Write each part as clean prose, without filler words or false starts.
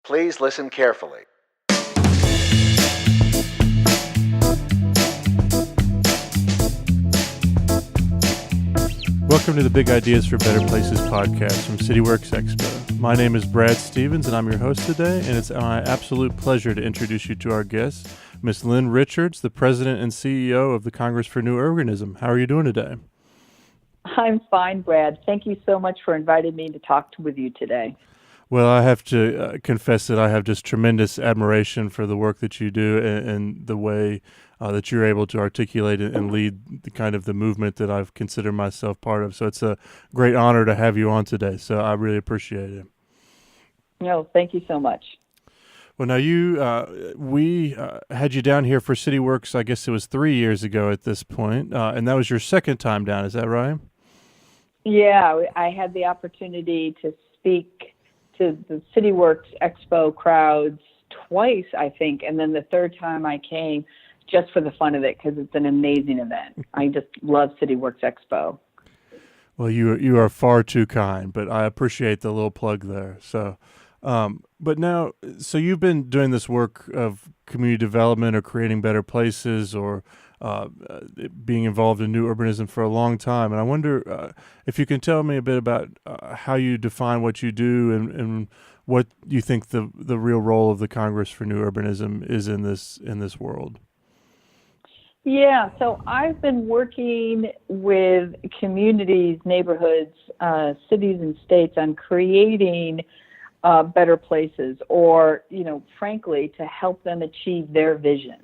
Please listen carefully. Welcome to the Big Ideas for Better Places podcast from CityWorks Expo. My name is Brad Stevens, and I'm your host today, and it's my absolute pleasure to introduce you to our guest, Miss Lynn Richards, the President and CEO of the Congress for New Urbanism. How are you doing today? I'm fine, Brad. Thank you so much for inviting me to talk with you today. Well, I have to confess that I have just tremendous admiration for the work that you do and the way that you're able to articulate and lead the kind of the movement that I've considered myself part of. So it's a great honor to have you on today. So I really appreciate it. No, thank you so much. Well, now we had you down here for CityWorks, I guess it was 3 years ago at this point, and that was your second time down. Is that right? Yeah, I had the opportunity to speak to the CityWorks Expo crowds twice, I think, and then the third time I came just for the fun of it because it's an amazing event. I just love CityWorks Expo. Well, you are far too kind, but I appreciate the little plug there. So, but now, so you've been doing this work of community development or creating better places or being involved in new urbanism for a long time. And I wonder if you can tell me a bit about how you define what you do and what you think the real role of the Congress for New Urbanism is in this world. Yeah, so I've been working with communities, neighborhoods, cities and states on creating better places or, frankly, to help them achieve their vision.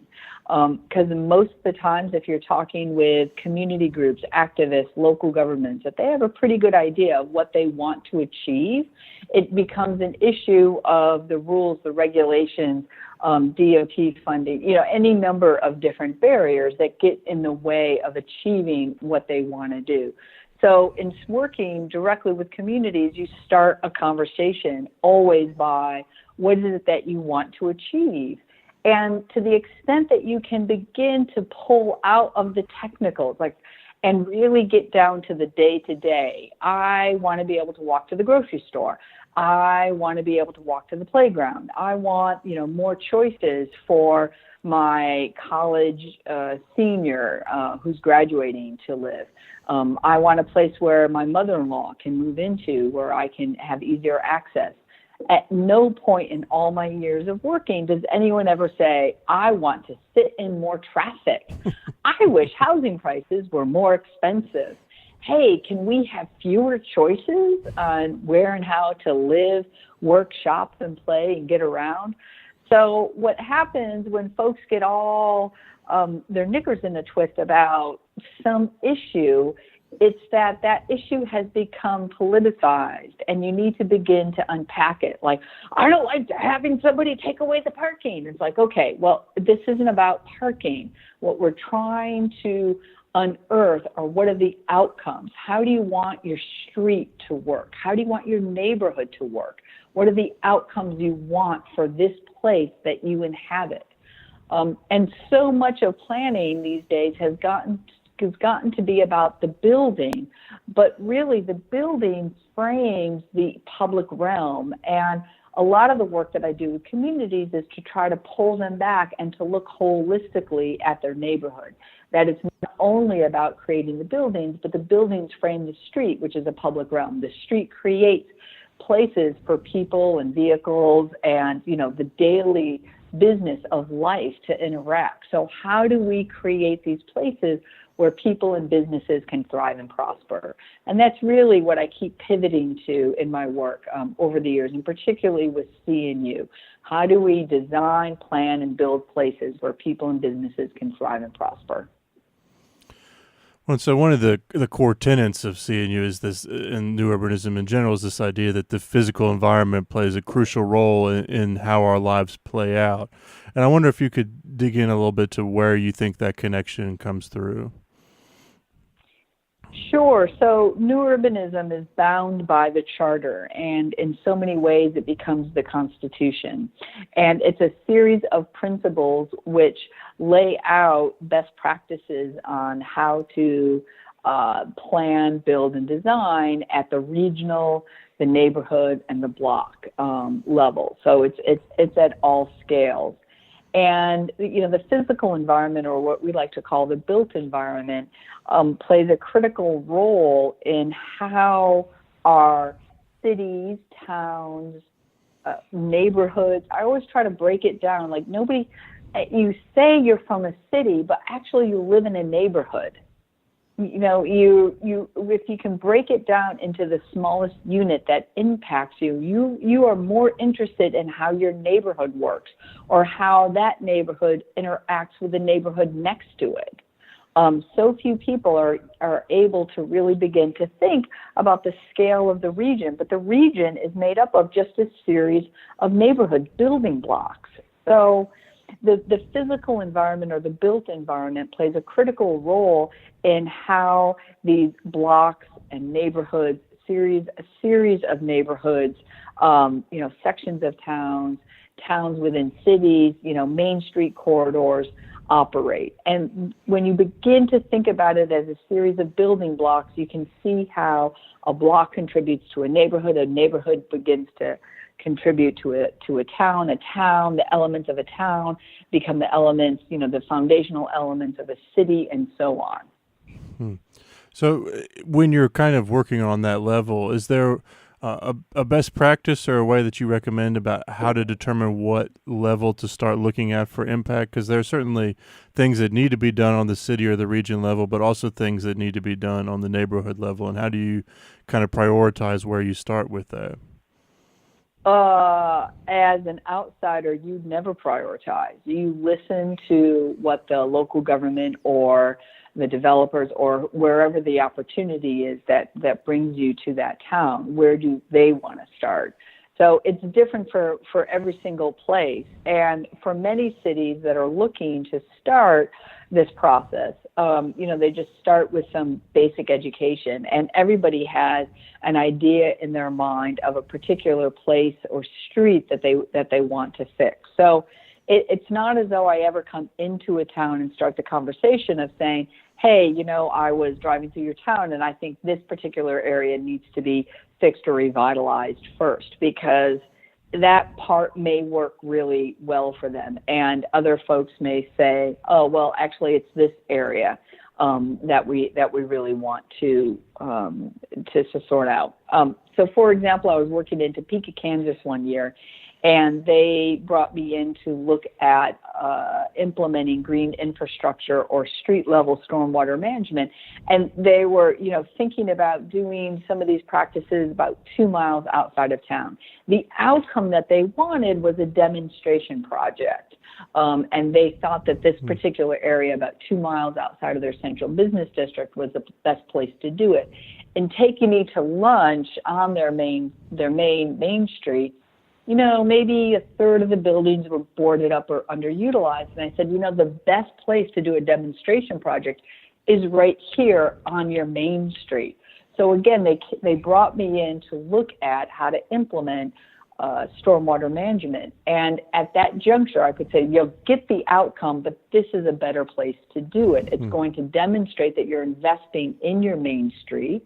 Because most of the times, if you're talking with community groups, activists, local governments, if they have a pretty good idea of what they want to achieve, it becomes an issue of the rules, the regulations, DOT funding, any number of different barriers that get in the way of achieving what they want to do. So in working directly with communities, you start a conversation always by what is it that you want to achieve? And to the extent that you can begin to pull out of the technicals, and really get down to the day-to-day. I want to be able to walk to the grocery store. I want to be able to walk to the playground. I want, more choices for my college senior who's graduating to live. I want a place where my mother-in-law can move into, where I can have easier access. At no point in all my years of working does anyone ever say, I want to sit in more traffic. I wish housing prices were more expensive. Hey, can we have fewer choices on where and how to live, work, shop, and play and get around? So what happens when folks get all their knickers in a twist about some issue, it's that issue has become politicized, and you need to begin to unpack it. Like, I don't like having somebody take away the parking. It's like, okay, well, this isn't about parking. What we're trying to unearth are what are the outcomes? How do you want your street to work? How do you want your neighborhood to work? What are the outcomes you want for this place that you inhabit? And so much of planning these days has gotten to be about the building, but really the building frames the public realm. And a lot of the work that I do with communities is to try to pull them back and to look holistically at their neighborhood. That it's not only about creating the buildings, but the buildings frame the street, which is a public realm. The street creates places for people and vehicles and, the daily business of life to interact. So how do we create these places where people and businesses can thrive and prosper? And that's really what I keep pivoting to in my work over the years, and particularly with C&U. How do we design, plan, and build places where people and businesses can thrive and prosper? Well, so one of the core tenets of CNU is this, and new urbanism in general, is this idea that the physical environment plays a crucial role in how our lives play out. And I wonder if you could dig in a little bit to where you think that connection comes through. Sure. So new urbanism is bound by the charter, and in so many ways it becomes the Constitution. And it's a series of principles which lay out best practices on how to plan, build, and design at the regional, the neighborhood and the block level. So it's at all scales. And the physical environment, or what we like to call the built environment, plays a critical role in how our cities, towns, neighborhoods. I always try to break it down. Like, nobody, you say you're from a city, but actually you live in a neighborhood. If you can break it down into the smallest unit that impacts you are more interested in how your neighborhood works, or how that neighborhood interacts with the neighborhood next to it. So few people are able to really begin to think about the scale of the region, but the region is made up of just a series of neighborhood building blocks. So the physical environment, or the built environment, plays a critical role in how these blocks and neighborhoods, a series of neighborhoods, sections of towns within cities, Main Street corridors operate. And when you begin to think about it as a series of building blocks, you can see how a block contributes to a neighborhood begins to contribute to a town, the elements of a town become the elements, the foundational elements of a city, and so on. So when you're kind of working on that level, is there a best practice or a way that you recommend about how to determine what level to start looking at for impact? Because there are certainly things that need to be done on the city or the region level, but also things that need to be done on the neighborhood level. And how do you kind of prioritize where you start with that? As an outsider, you never prioritize. You listen to what the local government or the developers, or wherever the opportunity is that brings you to that town. Where do they want to start? So it's different for every single place. And for many cities that are looking to start this process, they just start with some basic education, and everybody has an idea in their mind of a particular place or street that they want to fix. So it's not as though I ever come into a town and start the conversation of saying, hey, I was driving through your town and I think this particular area needs to be fixed or revitalized first, because that part may work really well for them. And other folks may say, oh, well, actually it's this area that we really want to sort out. So for example, I was working in Topeka, Kansas one year, and they brought me in to look at implementing green infrastructure or street level stormwater management. And they were, thinking about doing some of these practices about 2 miles outside of town. The outcome that they wanted was a demonstration project. And they thought that this particular area about 2 miles outside of their central business district was the best place to do it. And taking me to lunch on their main street, maybe a third of the buildings were boarded up or underutilized. And I said, the best place to do a demonstration project is right here on your main street. So again, they brought me in to look at how to implement stormwater management. And at that juncture, I could say, get the outcome, but this is a better place to do it. It's going to demonstrate that you're investing in your main street.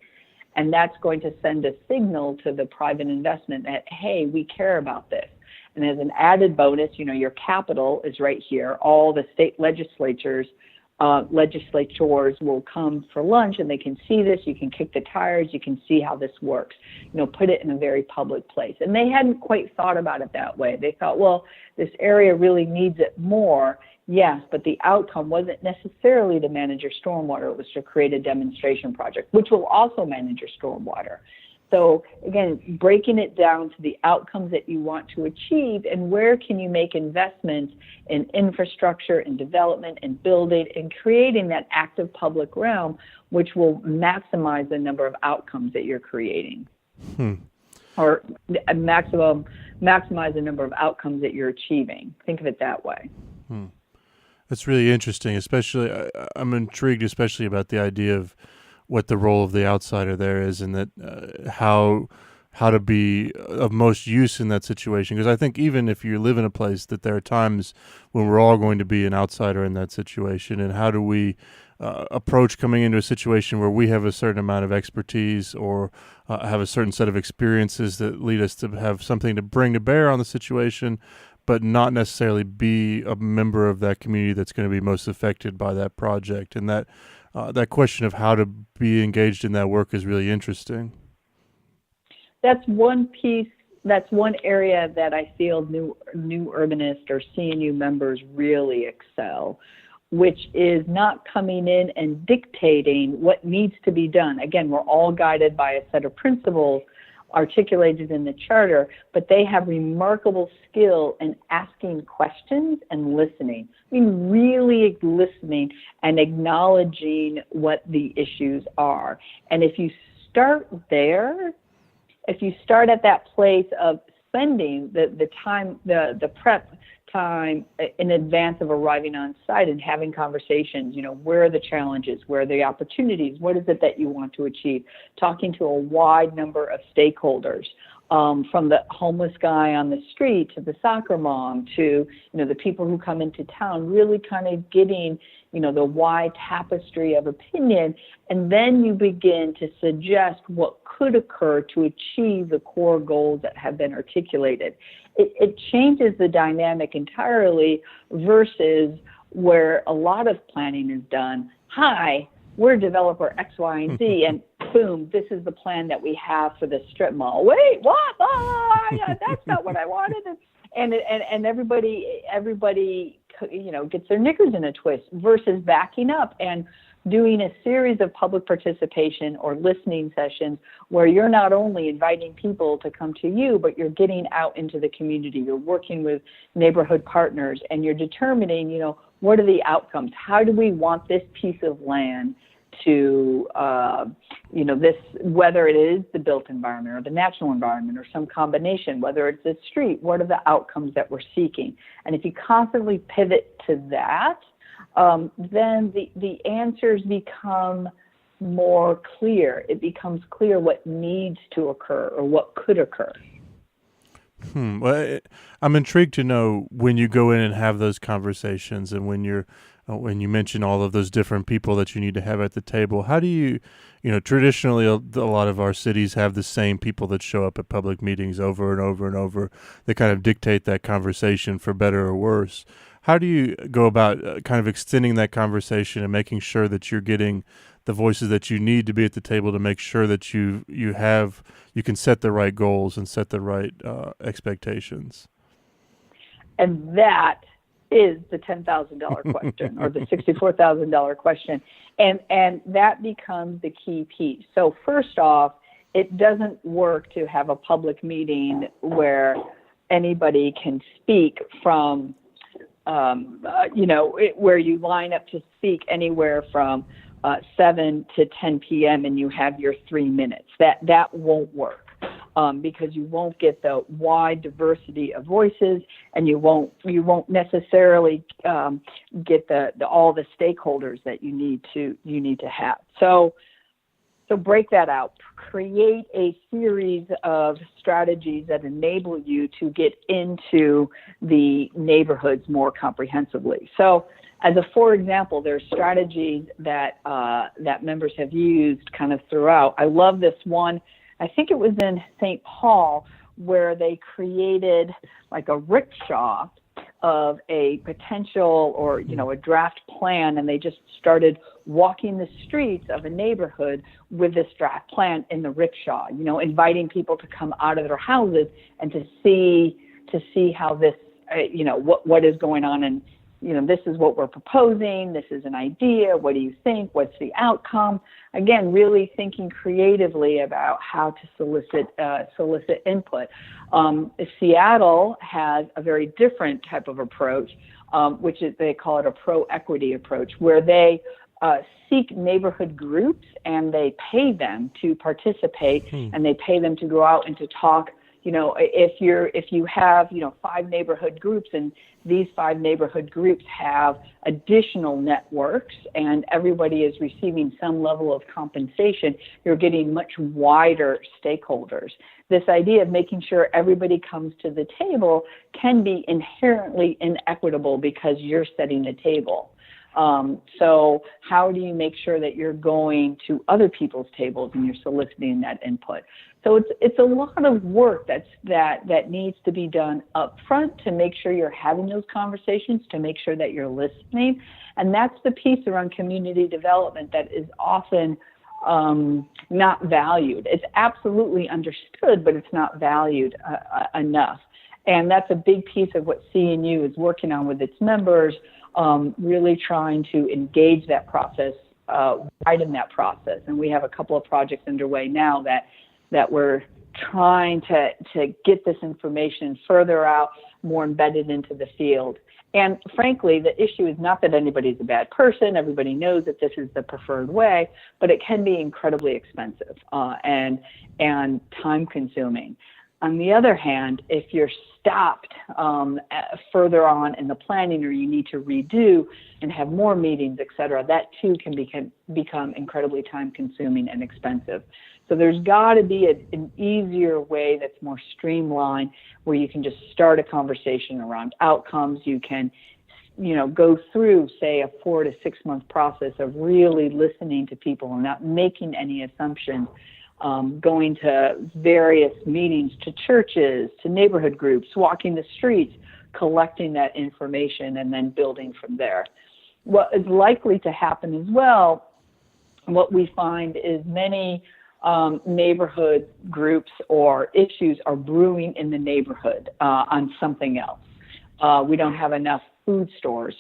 And that's going to send a signal to the private investment that, hey, we care about this. And as an added bonus, your capital is right here. All the state legislators will come for lunch and they can see this. You can kick the tires. You can see how this works. Put it in a very public place. And they hadn't quite thought about it that way. They thought, well, this area really needs it more. Yes, but the outcome wasn't necessarily to manage your stormwater. It was to create a demonstration project, which will also manage your stormwater. So again, breaking it down to the outcomes that you want to achieve, and where can you make investments in infrastructure and development and building and creating that active public realm, which will maximize the number of outcomes that you're creating. Or maximize the number of outcomes that you're achieving. Think of it that way. That's really interesting, especially I'm intrigued especially about the idea of what the role of the outsider there is, and that how to be of most use in that situation. Because I think even if you live in a place, that there are times when we're all going to be an outsider in that situation, and how do we approach coming into a situation where we have a certain amount of expertise or have a certain set of experiences that lead us to have something to bring to bear on the situation, but not necessarily be a member of that community that's going to be most affected by that project. And that question of how to be engaged in that work is really interesting. That's one piece. That's one area that I feel new urbanist or CNU members really excel, which is not coming in and dictating what needs to be done. Again, we're all guided by a set of principles articulated in the charter, but they have remarkable skill in asking questions and listening. I mean, really listening and acknowledging what the issues are. And if you start there, if you start at that place of spending the time, the prep time in advance of arriving on site and having conversations, where are the challenges, where are the opportunities, what is it that you want to achieve, talking to a wide number of stakeholders, from the homeless guy on the street to the soccer mom to, the people who come into town, really kind of getting, the wide tapestry of opinion. And then you begin to suggest what could occur to achieve the core goals that have been articulated. It changes the dynamic entirely versus where a lot of planning is done. Hi, we're developer X, Y, and Z, and boom, this is the plan that we have for the strip mall. Wait, what? That's not what I wanted. And everybody, gets their knickers in a twist versus backing up and doing a series of public participation or listening sessions where you're not only inviting people to come to you, but you're getting out into the community. You're working with neighborhood partners and you're determining, what are the outcomes? How do we want this piece of land to, this, whether it is the built environment or the natural environment or some combination, whether it's a street, what are the outcomes that we're seeking? And if you constantly pivot to that, then the answers become more clear. It becomes clear what needs to occur or what could occur. Well, I'm intrigued to know when you go in and have those conversations, and when you mention all of those different people that you need to have at the table. How do you, traditionally a lot of our cities have the same people that show up at public meetings over and over and over. They kind of dictate that conversation for better or worse. How do you go about kind of extending that conversation and making sure that you're getting the voices that you need to be at the table to make sure that you can set the right goals and set the right expectations? And that is the $10,000 question or the $64,000 question. And that becomes the key piece. So first off, it doesn't work to have a public meeting where anybody can speak from where you line up to speak anywhere from 7 to 10 p.m. and you have your 3 minutes. That won't work because you won't get the wide diversity of voices, and you won't necessarily get all the stakeholders that you need to have. So break that out. Create a series of strategies that enable you to get into the neighborhoods more comprehensively. So, for example, there's strategies that members have used kind of throughout. I love this one. I think it was in St. Paul where they created like a rickshaw of a potential or, a draft plan, and they just started walking the streets of a neighborhood with this draft plan in the rickshaw, inviting people to come out of their houses and to see how this, what is going on, and, this is what we're proposing, this is an idea, what do you think, what's the outcome? Again, really thinking creatively about how to solicit input. Seattle has a very different type of approach, which is, they call it a pro-equity approach, where they seek neighborhood groups and they pay them to participate, and they pay them to go out and to talk. If you have 5 neighborhood groups, and these 5 neighborhood groups have additional networks and everybody is receiving some level of compensation, you're getting much wider stakeholders. This idea of making sure everybody comes to the table can be inherently inequitable because you're setting the table. So how do you make sure that you're going to other people's tables and you're soliciting that input? So it's a lot of work that needs to be done up front to make sure you're having those conversations, to make sure that you're listening. And that's the piece around community development that is often not valued. It's absolutely understood, but it's not valued enough. And that's a big piece of what CNU is working on with its members, really trying to engage that process, widen that process. And we have a couple of projects underway now that we're trying to get this information further out, more embedded into the field. And frankly, the issue is not that anybody's a bad person. Everybody knows that this is the preferred way, but it can be incredibly expensive and time consuming. On the other hand, if you're stopped further on in the planning, or you need to redo and have more meetings, et cetera, that too can become incredibly time consuming and expensive. So there's got to be an easier way that's more streamlined, where you can just start a conversation around outcomes. You can, go through, say, a 4 to 6 month process of really listening to people and not making any assumptions. Going to various meetings, to churches, to neighborhood groups, walking the streets, collecting that information, and then building from there. What is likely to happen as well, what we find is many neighborhood groups or issues are brewing in the neighborhood on something else. We don't have enough food stores.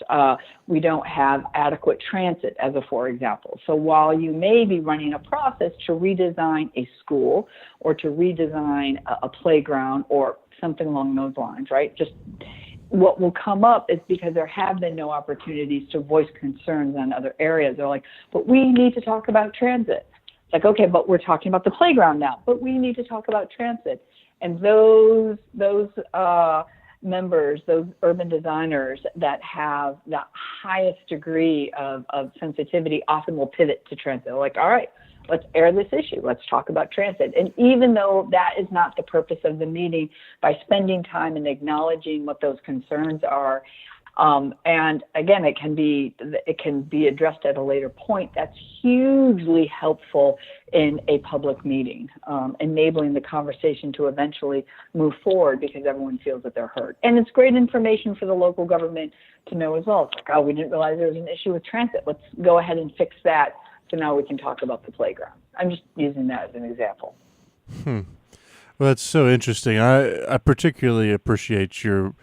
We don't have adequate transit, as a for example. So while you may be running a process to redesign a school or to redesign a playground or something along those lines, right? Just what will come up is because there have been no opportunities to voice concerns on other areas. They're like, but we need to talk about transit. It's like, okay, but we're talking about the playground now, but we need to talk about transit. And those members, those urban designers that have the highest degree of sensitivity often will pivot to transit. They're like, all right, let's air this issue. Let's talk about transit. And even though that is not the purpose of the meeting, by spending time and acknowledging what those concerns are, and again, it can be addressed at a later point. That's hugely helpful in a public meeting, enabling the conversation to eventually move forward because everyone feels that they're heard. And it's great information for the local government to know as well. It's like, oh, we didn't realize there was an issue with transit. Let's go ahead and fix that. So now we can talk about the playground. I'm just using that as an example. Well, that's so interesting. I particularly appreciate your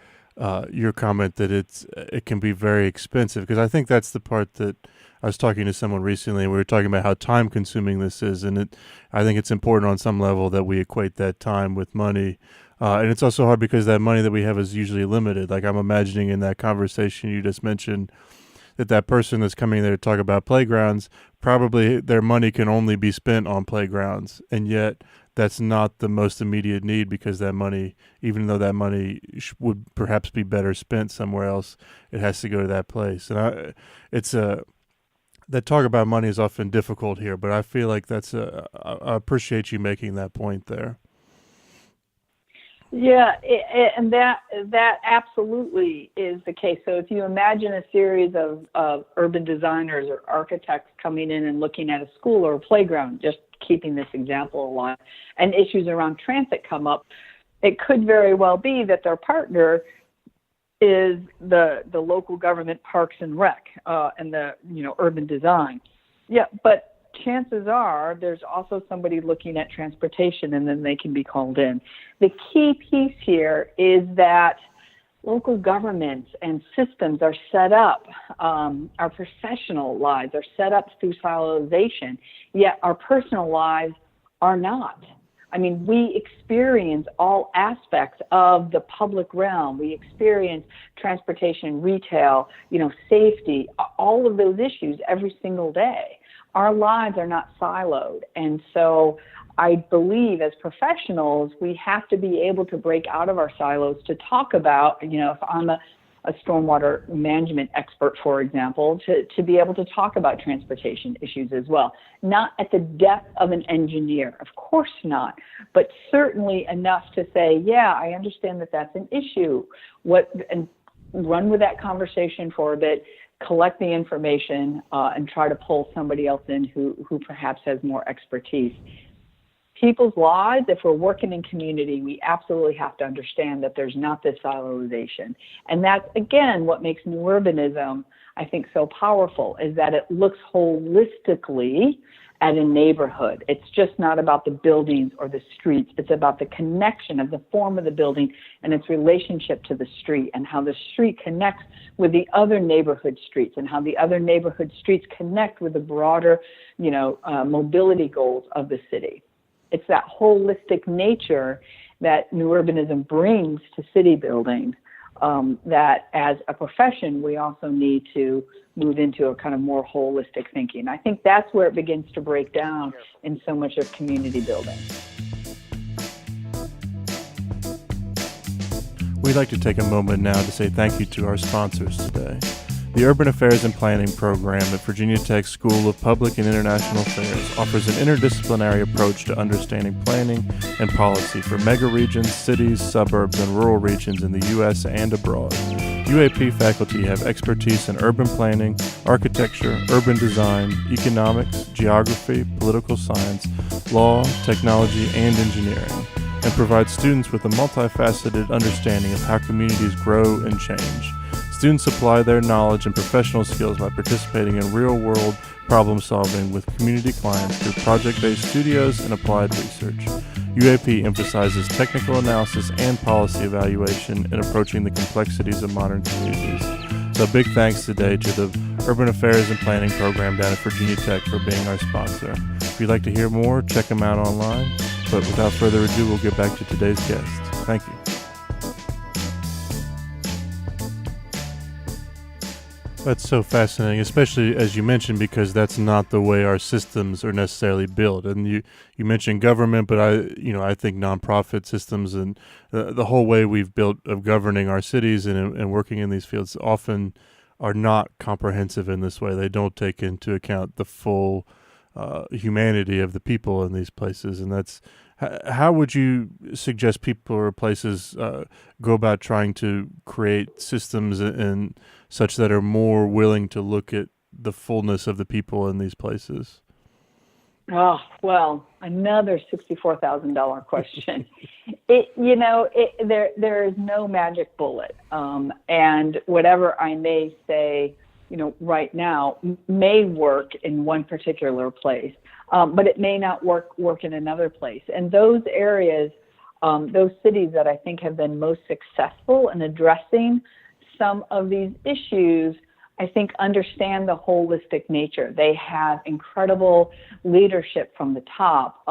comment that it can be very expensive, because I think that's the part that I was talking to someone recently. We were talking about how time consuming this is, and I think it's important on some level that we equate that time with money. And it's also hard because that money that we have is usually limited. Like, I'm imagining in that conversation you just mentioned that person that's coming there to talk about playgrounds, probably their money can only be spent on playgrounds. And yet that's not the most immediate need, because that money, even though that money would perhaps be better spent somewhere else, it has to go to that place. And that talk about money is often difficult here, but I feel like I appreciate you making that point there. Yeah, and that absolutely is the case. So if you imagine a series of urban designers or architects coming in and looking at a school or a playground, just keeping this example alive, and issues around transit come up, it could very well be that their partner is the local government Parks and Rec and the urban design. Yeah, but chances are there's also somebody looking at transportation, and then they can be called in. The key piece here is that local governments and systems are set up, our professional lives are set up through siloization, yet our personal lives are not. I mean, we experience all aspects of the public realm. We experience transportation, retail, safety, all of those issues every single day. Our lives are not siloed. And so I believe as professionals, we have to be able to break out of our silos to talk about, if I'm a stormwater management expert, for example, to be able to talk about transportation issues as well. Not at the depth of an engineer, of course not, but certainly enough to say, yeah, I understand that that's an issue. run with that conversation for a bit, collect the information, and try to pull somebody else in who perhaps has more expertise. People's lives, if we're working in community, we absolutely have to understand that there's not this siloization. And that's, again, what makes new urbanism, I think, so powerful, is that it looks holistically at a neighborhood. It's just not about the buildings or the streets. It's about the connection of the form of the building and its relationship to the street, and how the street connects with the other neighborhood streets, and how the other neighborhood streets connect with the broader, mobility goals of the city. It's that holistic nature that new urbanism brings to city building, that as a profession, we also need to move into a kind of more holistic thinking. I think that's where it begins to break down in so much of community building. We'd like to take a moment now to say thank you to our sponsors today. The Urban Affairs and Planning program at Virginia Tech School of Public and International Affairs offers an interdisciplinary approach to understanding planning and policy for megaregions, cities, suburbs, and rural regions in the U.S. and abroad. UAP faculty have expertise in urban planning, architecture, urban design, economics, geography, political science, law, technology, and engineering, and provide students with a multifaceted understanding of how communities grow and change. Students apply their knowledge and professional skills by participating in real-world problem solving with community clients through project-based studios and applied research. UAP emphasizes technical analysis and policy evaluation in approaching the complexities of modern communities. So big thanks today to the Urban Affairs and Planning program down at Virginia Tech for being our sponsor. If you'd like to hear more, check them out online. But without further ado, we'll get back to today's guest. Thank you. That's so fascinating, especially as you mentioned, because that's not the way our systems are necessarily built. And you mentioned government, but I think nonprofit systems and the whole way we've built of governing our cities and working in these fields often are not comprehensive in this way. They don't take into account the full humanity of the people in these places. And that's how would you suggest people or places go about trying to create systems and such that are more willing to look at the fullness of the people in these places? Oh, well, another $64,000 question. There is no magic bullet. And whatever I may say, right now may work in one particular place, but it may not work in another place. And those areas, those cities that I think have been most successful in addressing some of these issues, I think understand the holistic nature. They have incredible leadership from the top,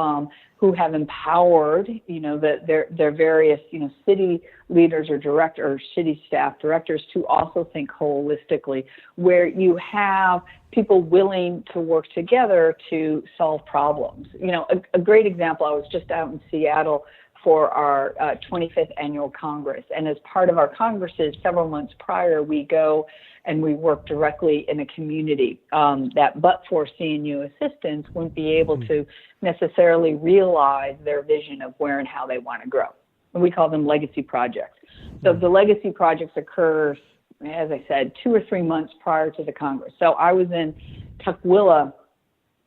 who have empowered, their various, city leaders or directors, city staff directors to also think holistically, where you have people willing to work together to solve problems. A great example, I was just out in Seattle for our 25th annual Congress. And as part of our Congresses, several months prior, we go and we work directly in a community that but for CNU assistance wouldn't be able to necessarily realize their vision of where and how they want to grow. And we call them legacy projects. So the legacy projects occur, as I said, 2 or 3 months prior to the Congress. So I was in Tukwila,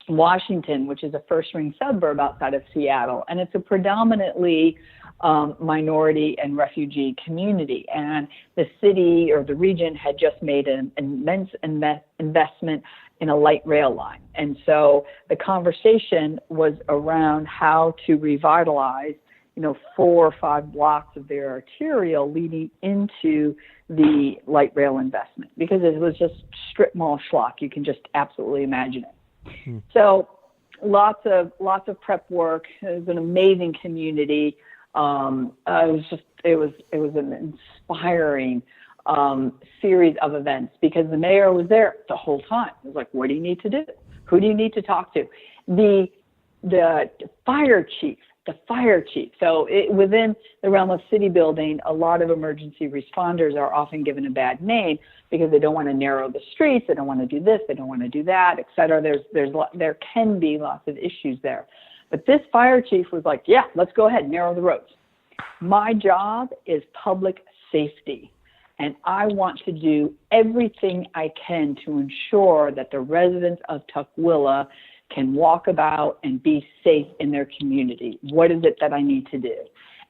Washington, which is a first-ring suburb outside of Seattle, and it's a predominantly minority and refugee community. And the city or the region had just made an immense investment in a light rail line. And so the conversation was around how to revitalize, 4 or 5 blocks of their arterial leading into the light rail investment, because it was just strip mall schlock. You can just absolutely imagine it. So lots of prep work. It was an amazing community. It was an inspiring series of events, because the mayor was there the whole time. It was like, what do you need to do? Who do you need to talk to? The fire chief. So within the realm of city building, a lot of emergency responders are often given a bad name because they don't want to narrow the streets, they don't want to do this, they don't want to do that, et cetera. There can be lots of issues there. But this fire chief was like, yeah, let's go ahead and narrow the roads. My job is public safety. And I want to do everything I can to ensure that the residents of Tukwila can walk about and be safe in their community. What is it that I need to do?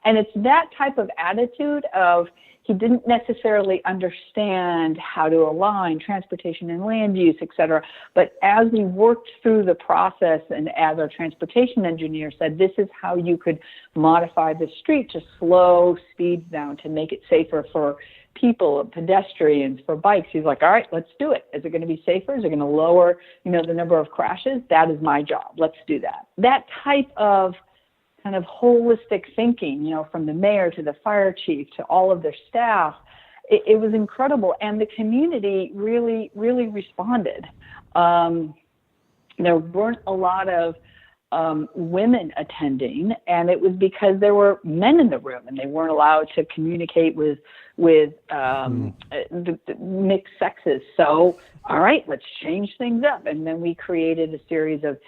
And it's that type of attitude of, he didn't necessarily understand how to align transportation and land use, et cetera. But as we worked through the process, and as our transportation engineer said, this is how you could modify the street to slow speeds down to make it safer for people, pedestrians, for bikes. He's like, all right, let's do it. Is it going to be safer? Is it going to lower, the number of crashes? That is my job. Let's do that. That type of kind of holistic thinking, from the mayor to the fire chief to all of their staff, it was incredible. And the community really, really responded. There weren't a lot of women attending, and it was because there were men in the room and they weren't allowed to communicate with the mixed sexes. So, all right, let's change things up. And then we created a series of,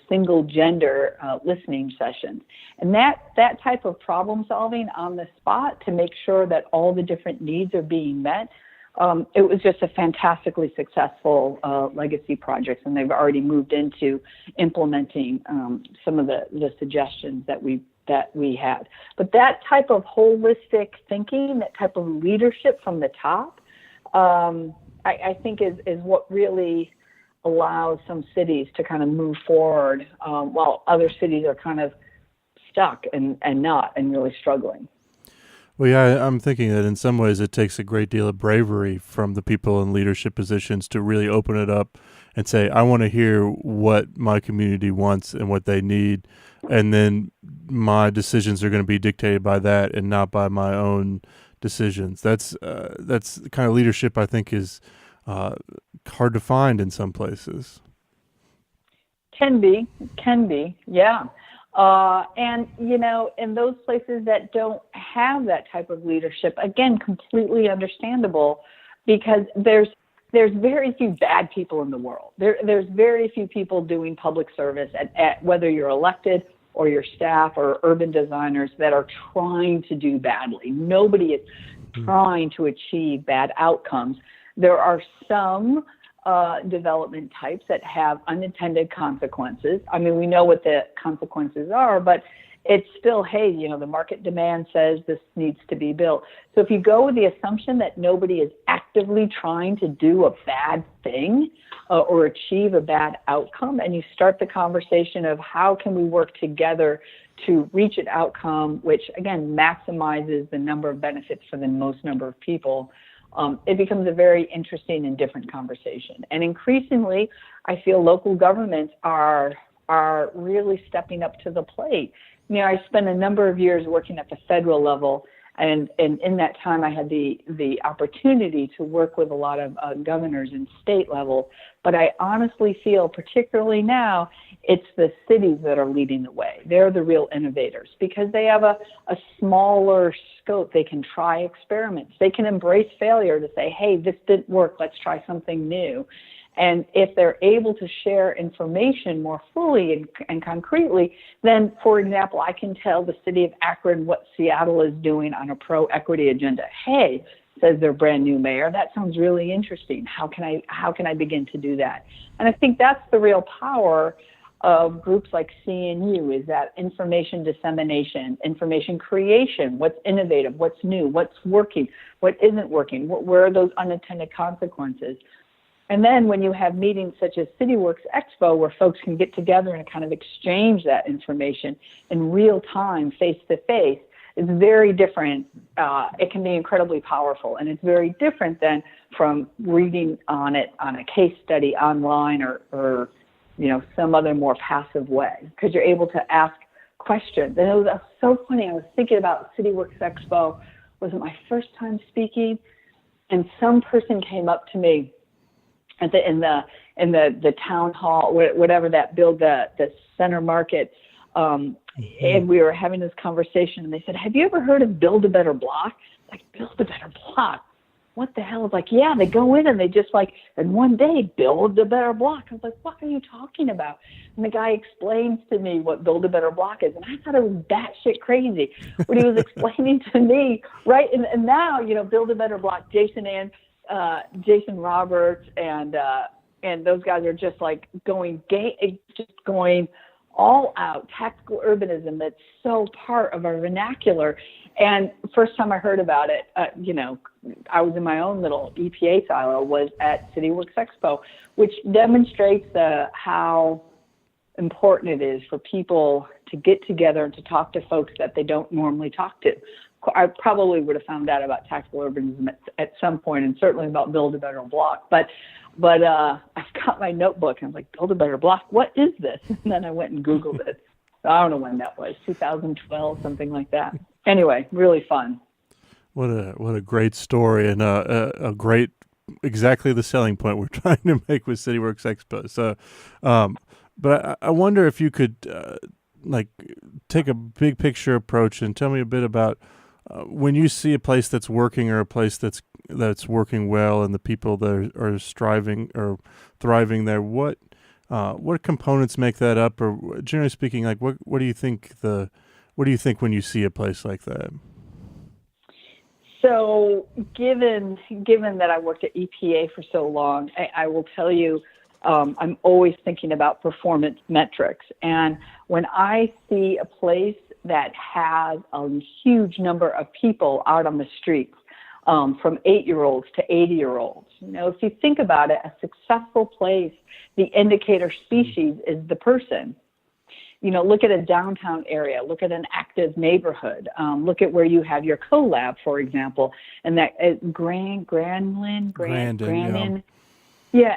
single gender listening sessions. And that type of problem solving on the spot to make sure that all the different needs are being met, it was just a fantastically successful legacy project, and they've already moved into implementing some of the suggestions that we had. But that type of holistic thinking, that type of leadership from the top, I think is what really allows some cities to kind of move forward while other cities are kind of stuck and really struggling. Well, yeah, I'm thinking that in some ways it takes a great deal of bravery from the people in leadership positions to really open it up and say, I want to hear what my community wants and what they need, and then my decisions are going to be dictated by that and not by my own decisions. That's the kind of leadership I think is hard to find in some places. Can be, yeah. And, in those places that don't have that type of leadership, again, completely understandable, because there's very few bad people in the world. There's very few people doing public service at whether you're elected or your staff or urban designers that are trying to do badly. Nobody is trying to achieve bad outcomes. There are some development types that have unintended consequences. I mean, we know what the consequences are, but it's still, hey, the market demand says this needs to be built. So if you go with the assumption that nobody is actively trying to do a bad thing or achieve a bad outcome, and you start the conversation of how can we work together to reach an outcome which, again, maximizes the number of benefits for the most number of people, it becomes a very interesting and different conversation. And increasingly, I feel local governments are really stepping up to the plate. I spent a number of years working at the federal level, and in that time I had the opportunity to work with a lot of governors in state level. But I honestly feel, particularly now, it's the cities that are leading the way. They're the real innovators because they have a smaller scope. They can try experiments. They can embrace failure to say, hey, this didn't work. Let's try something new. And if they're able to share information more fully and concretely, then, for example, I can tell the city of Akron what Seattle is doing on a pro-equity agenda. Hey, says their brand new mayor, that sounds really interesting. How can I begin to do that? And I think that's the real power of groups like CNU, is that information dissemination, information creation, what's innovative, what's new, what's working, what isn't working, where are those unintended consequences. And then when you have meetings such as CityWorks Expo, where folks can get together and kind of exchange that information in real time, face to face, it's very different. It can be incredibly powerful, and it's very different than from reading on it on a case study online or some other more passive way, because you're able to ask questions. And it was so funny. I was thinking about CityWorks Expo. Was it my first time speaking? And some person came up to me in the town hall, whatever that the center market, and we were having this conversation, and they said, have you ever heard of Build a Better Block? Like, Build a Better Block? what the hell? It's like, yeah, they go in and they just like, and one day build a better block. I was like, what are you talking about? And the guy explains to me what build a better block is. And I thought it was batshit crazy when he was explaining to me, right? And now, build a better block, Jason Roberts and those guys are just like going all out, tactical urbanism that's so part of our vernacular. And first time I heard about it, I was in my own little EPA silo, was at CityWorks Expo, which demonstrates how important it is for people to get together and to talk to folks that they don't normally talk to. I probably would have found out about tactical urbanism at some point, and certainly about build a better block. But I've got my notebook, and I'm like, build a better block? What is this? And then I went and Googled it. I don't know when that was, 2012, something like that. Anyway, really fun. What a great story, and a great, exactly the selling point we're trying to make with CityWorks Expo. So, but I wonder if you could take a big picture approach and tell me a bit about when you see a place that's working or a place that's working well and the people that are striving or thriving there. What components make that up, or generally speaking, like what do you think when you see a place like that? So given that I worked at EPA for so long, I will tell you, I'm always thinking about performance metrics. And when I see a place that has a huge number of people out on the streets, from 8-year-olds to 80-year-olds, if you think about it, a successful place, the indicator species is the person. Look at a downtown area, look at an active neighborhood, look at where you have your collab, for example, and that Grandin,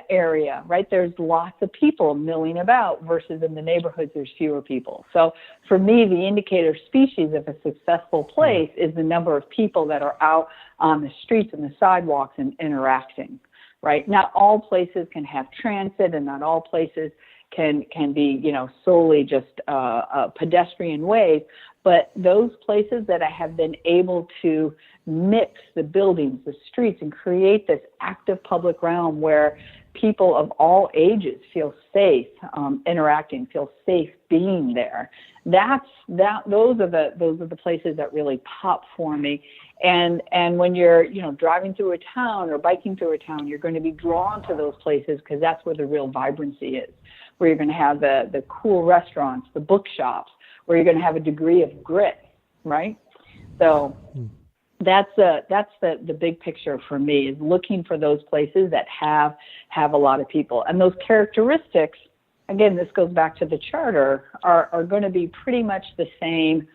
area, right? There's lots of people milling about versus in the neighborhoods, there's fewer people. So for me, the indicator species of a successful place is the number of people that are out on the streets and the sidewalks and interacting, right? Not all places can have transit, and not all places can be, solely just pedestrian ways, but those places that I have been able to mix the buildings, the streets, and create this active public realm where people of all ages feel safe interacting, feel safe being there. Those are the places that really pop for me. And when you're driving through a town or biking through a town, you're going to be drawn to those places because that's where the real vibrancy is. Where you're going to have the cool restaurants, the bookshops, where you're going to have a degree of grit, right? So that's the big picture for me, is looking for those places that have a lot of people. And those characteristics, again, this goes back to the charter, are going to be pretty much the same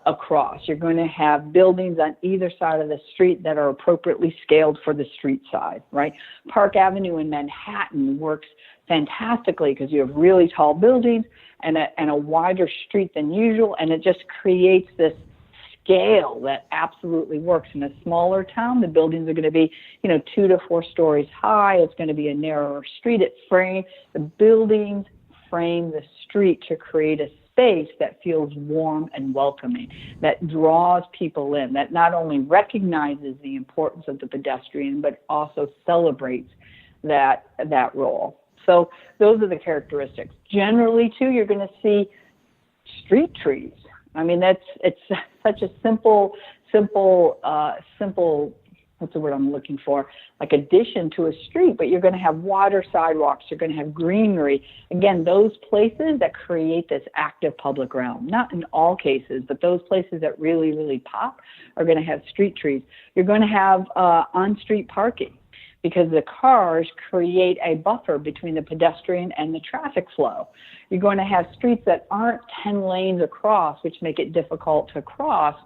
across. You're going to have buildings on either side of the street that are appropriately scaled for the street side, right? Park Avenue in Manhattan works fantastically because you have really tall buildings and a wider street than usual, and it just creates this scale that absolutely works. In a smaller town, the buildings are going to be 2 to 4 stories high. It's going to be a narrower street. The buildings frame the street to create a space that feels warm and welcoming, that draws people in, that not only recognizes the importance of the pedestrian, but also celebrates that role. So those are the characteristics. Generally, too, you're going to see street trees. I mean, it's such a simple, what's the word I'm looking for? Like addition to a street, but you're going to have wider sidewalks. You're going to have greenery. Again, those places that create this active public realm. Not in all cases, but those places that really, really pop are going to have street trees. You're going to have on-street parking, because the cars create a buffer between the pedestrian and the traffic flow. You're going to have streets that aren't 10 lanes across, which make it difficult to cross.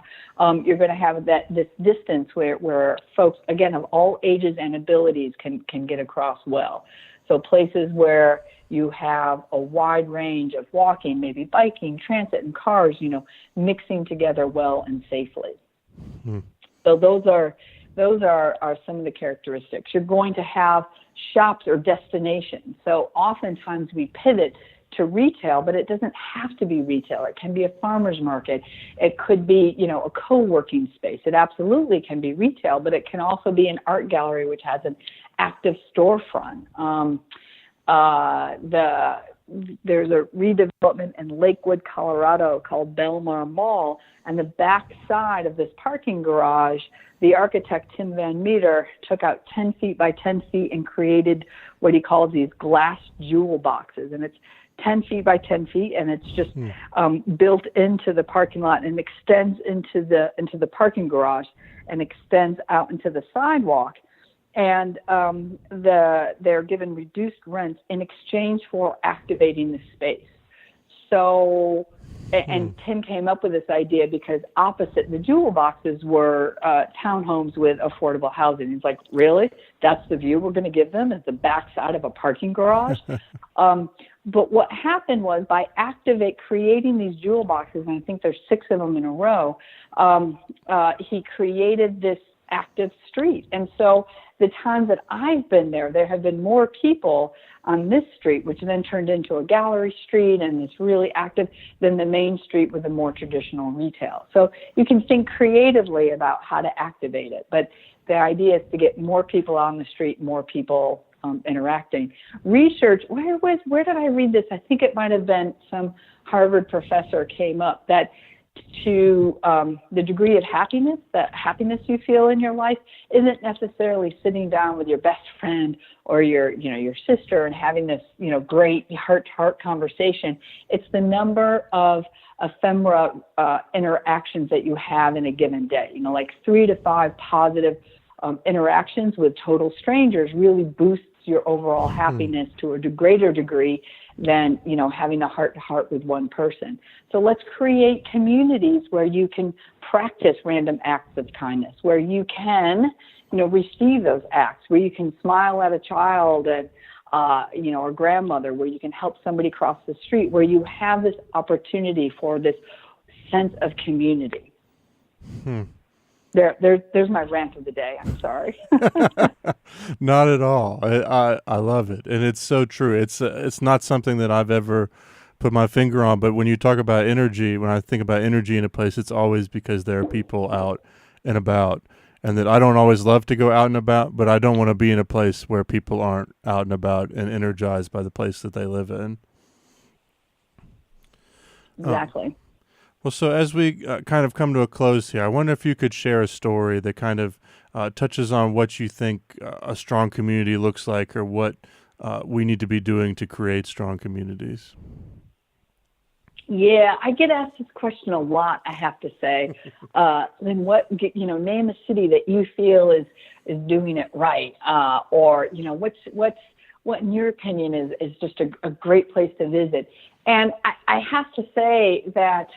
You're going to have this distance where folks, again, of all ages and abilities can get across well. So places where you have a wide range of walking, maybe biking, transit, and cars, mixing together well and safely. So those are some of the characteristics. You're going to have shops or destinations. So oftentimes we pivot to retail, but it doesn't have to be retail. It can be a farmer's market. It could be, a co-working space. It absolutely can be retail, but it can also be an art gallery, which has an active storefront. There's a redevelopment in Lakewood, Colorado called Belmar Mall, and the back side of this parking garage, the architect Tim Van Meter took out 10 feet by 10 feet and created what he calls these glass jewel boxes, and it's 10 feet by 10 feet, and it's just built into the parking lot and extends into the parking garage and extends out into the sidewalk. And they're given reduced rents in exchange for activating the space. So, and Tim came up with this idea because opposite the jewel boxes were townhomes with affordable housing. He's like, really? That's the view we're going to give them, at the backside of a parking garage? But what happened was, by creating these jewel boxes, and I think there's 6 of them in a row, he created this active street. And so the times that I've been there have been more people on this street, which then turned into a gallery street and it's really active, than the main street with the more traditional retail. So you can think creatively about how to activate it. But the idea is to get more people on the street, more people interacting. Research, where did I read this? I think it might have been some Harvard professor came up that to the degree of happiness, that happiness you feel in your life isn't necessarily sitting down with your best friend or your sister and having this, great heart-to-heart conversation. It's the number of ephemera interactions that you have in a given day. Like 3 to 5 positive interactions with total strangers really boosts your overall happiness to a greater degree than, having a heart-to-heart with one person. So let's create communities where you can practice random acts of kindness, where you can, receive those acts, where you can smile at a child and, or grandmother, where you can help somebody cross the street, where you have this opportunity for this sense of community. There's my rant of the day. I'm sorry. Not at all. I love it, and it's so true. It's not something that I've ever put my finger on, but when you talk about energy, when I think about energy in a place, it's always because there are people out and about, and that I don't always love to go out and about, but I don't want to be in a place where people aren't out and about and energized by the place that they live in. Exactly. Well, so as we kind of come to a close here, I wonder if you could share a story that kind of touches on what you think a strong community looks like, or what we need to be doing to create strong communities. Yeah, I get asked this question a lot, I have to say. Then name a city that you feel is doing it right, or what in your opinion is just a great place to visit. And I have to say that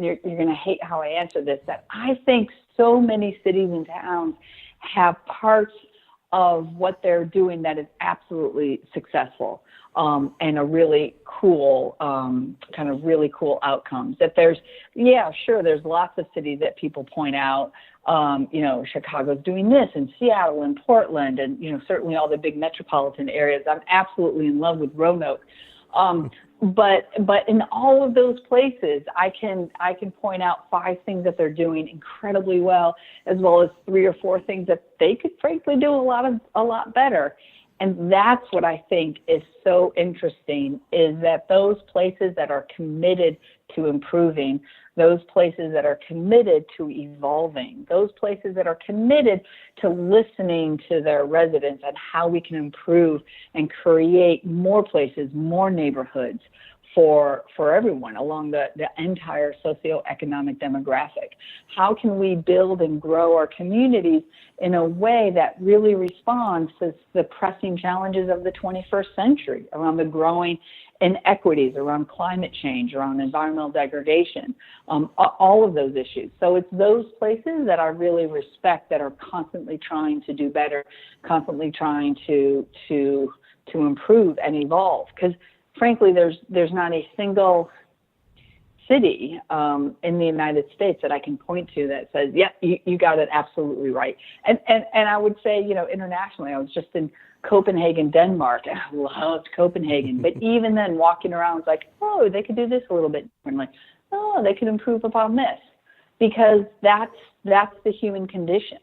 you're going to hate how I answer this, that I think so many cities and towns have parts of what they're doing that is absolutely successful, and a really cool, really cool outcomes. That there's lots of cities that people point out, Chicago's doing this, and Seattle and Portland, and, certainly all the big metropolitan areas. I'm absolutely in love with Roanoke. But in all of those places, I can point out 5 things that they're doing incredibly well as 3 or 4 things that they could frankly do a lot better. And that's what I think is so interesting, is that those places that are committed to improving, those places that are committed to evolving, those places that are committed to listening to their residents and how we can improve and create more places, more neighborhoods for everyone along the entire socioeconomic demographic. How can we build and grow our communities in a way that really responds to the pressing challenges of the 21st century around the growing inequities, around climate change, around environmental degradation, all of those issues. So it's those places that I really respect, that are constantly trying to do better, constantly trying to improve and evolve. Because frankly, there's not a single city in the United States that I can point to that says, yeah, you got it absolutely right. And I would say, internationally, I was just in Copenhagen, Denmark, and I loved Copenhagen. But even then, walking around, it's like, oh, they could do this a little bit differently. Oh, they could improve upon this. Because that's the human condition.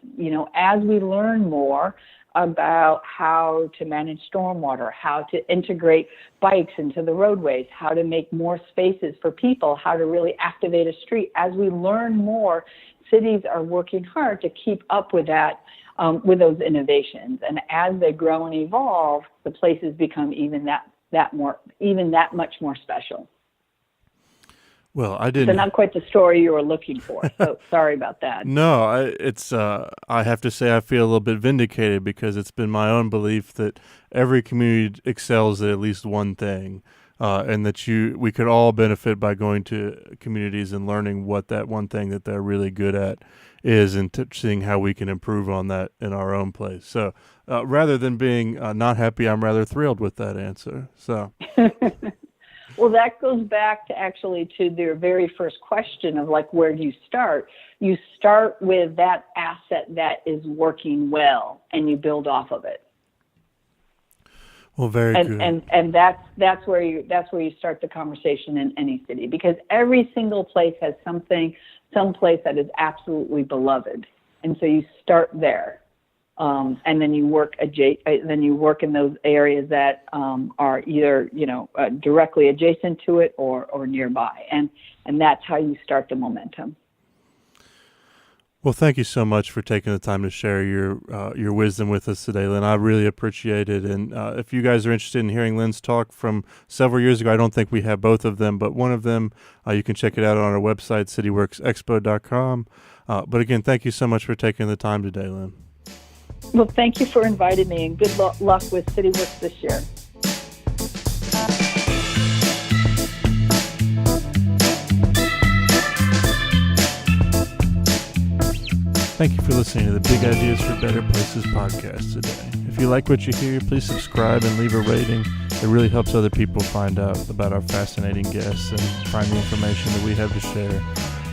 As we learn more about how to manage stormwater, how to integrate bikes into the roadways, how to make more spaces for people, how to really activate a street. As we learn more, cities are working hard to keep up with that, with those innovations. And as they grow and evolve, the places become even that much more special. Well, I didn't. So not quite the story you were looking for. So sorry about that. No, I have to say I feel a little bit vindicated because it's been my own belief that every community excels at least one thing, and that we could all benefit by going to communities and learning what that one thing that they're really good at is, and seeing how we can improve on that in our own place. So rather than being not happy, I'm rather thrilled with that answer. So. Well, that goes back to their very first question of where do you start? You start with that asset that is working well, and you build off of it. Well, very good. And that's where you start the conversation in any city, because every single place has some place that is absolutely beloved, and so you start there. And then you work in those areas that are either directly adjacent to it or nearby, and that's how you start the momentum. Well, thank you so much for taking the time to share your wisdom with us today, Lynn. I really appreciate it. And if you guys are interested in hearing Lynn's talk from several years ago, I don't think we have both of them, but one of them, you can check it out on our website, cityworksexpo.com. But again, thank you so much for taking the time today, Lynn. Well, thank you for inviting me, and good luck with CityWorks this year. Thank you for listening to the Big Ideas for Better Places podcast today. If you like what you hear, please subscribe and leave a rating. It really helps other people find out about our fascinating guests and find the information that we have to share.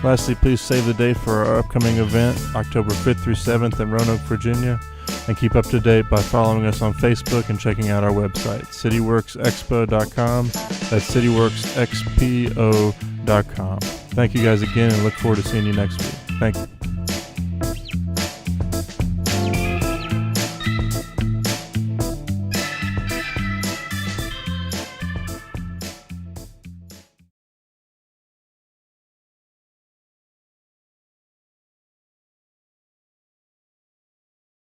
Lastly, please save the date for our upcoming event, October 5th through 7th in Roanoke, Virginia. And keep up to date by following us on Facebook and checking out our website, cityworksexpo.com. That's cityworksexpo.com. Thank you guys again, and look forward to seeing you next week. Thank you.